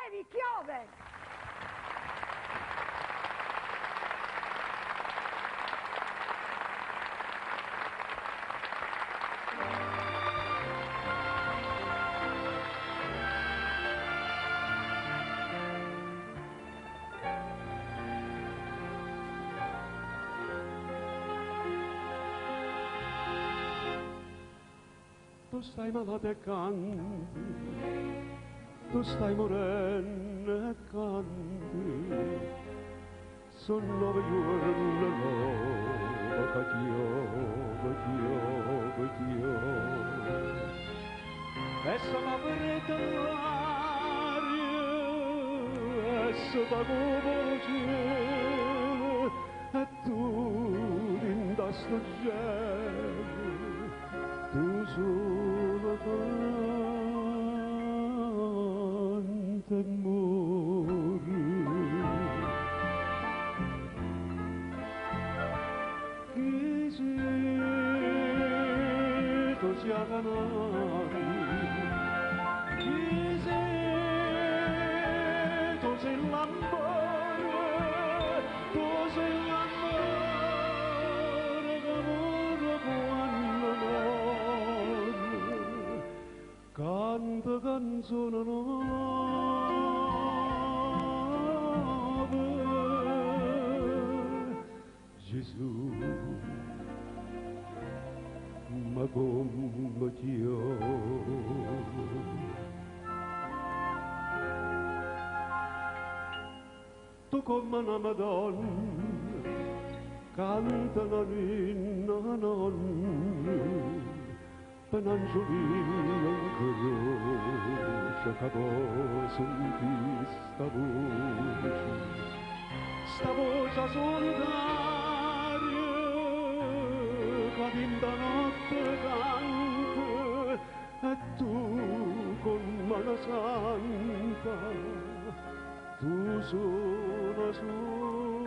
Levi, Chiove. Tu stai malata e canti, tu stai morendo e canti, sono 9 giorni nuovo che chiove. E sono aperta l'aria, e si va come cielo, e tu in sto gelo, tu solo canta e muori. Chi sei, tu sia canari, chi sei, tu sei l'amore, tu sei l'amore che muore quando muore. Canta canzone nuova, Gesù, ma come ti tu come una Madonna, canta la ninna nonna, per non giovine ancora, che può sentire sta voce solitaria, che in da notte canta, e tu con mano santa, tu sola muori.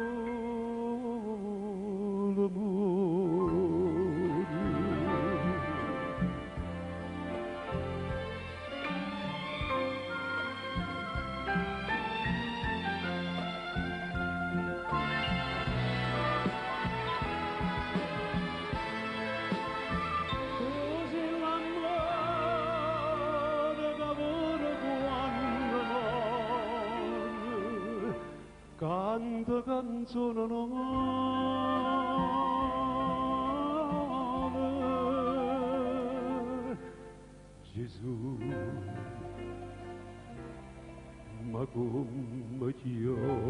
Così l'amore che muore quando muore, canta canzone nuova, Gesù, ma come ti amo.